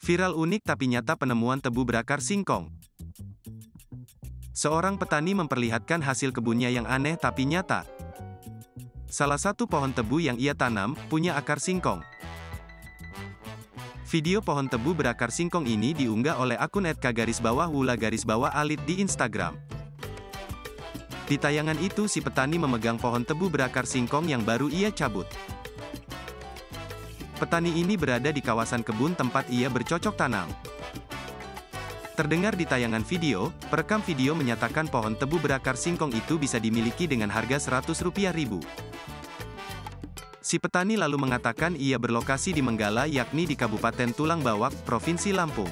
Viral unik tapi nyata penemuan tebu berakar singkong. Seorang petani memperlihatkan hasil kebunnya yang aneh tapi nyata. Salah satu pohon tebu yang ia tanam, punya akar singkong. Video pohon tebu berakar singkong ini diunggah oleh akun @k_wula_alit di Instagram. Di tayangan itu si petani memegang pohon tebu berakar singkong yang baru ia cabut. Petani ini berada di kawasan kebun tempat ia bercocok tanam. Terdengar di tayangan video, perekam video menyatakan pohon tebu berakar singkong itu bisa dimiliki dengan harga Rp100.000. Si petani lalu mengatakan ia berlokasi di Menggala yakni di Kabupaten Tulang Bawak, Provinsi Lampung.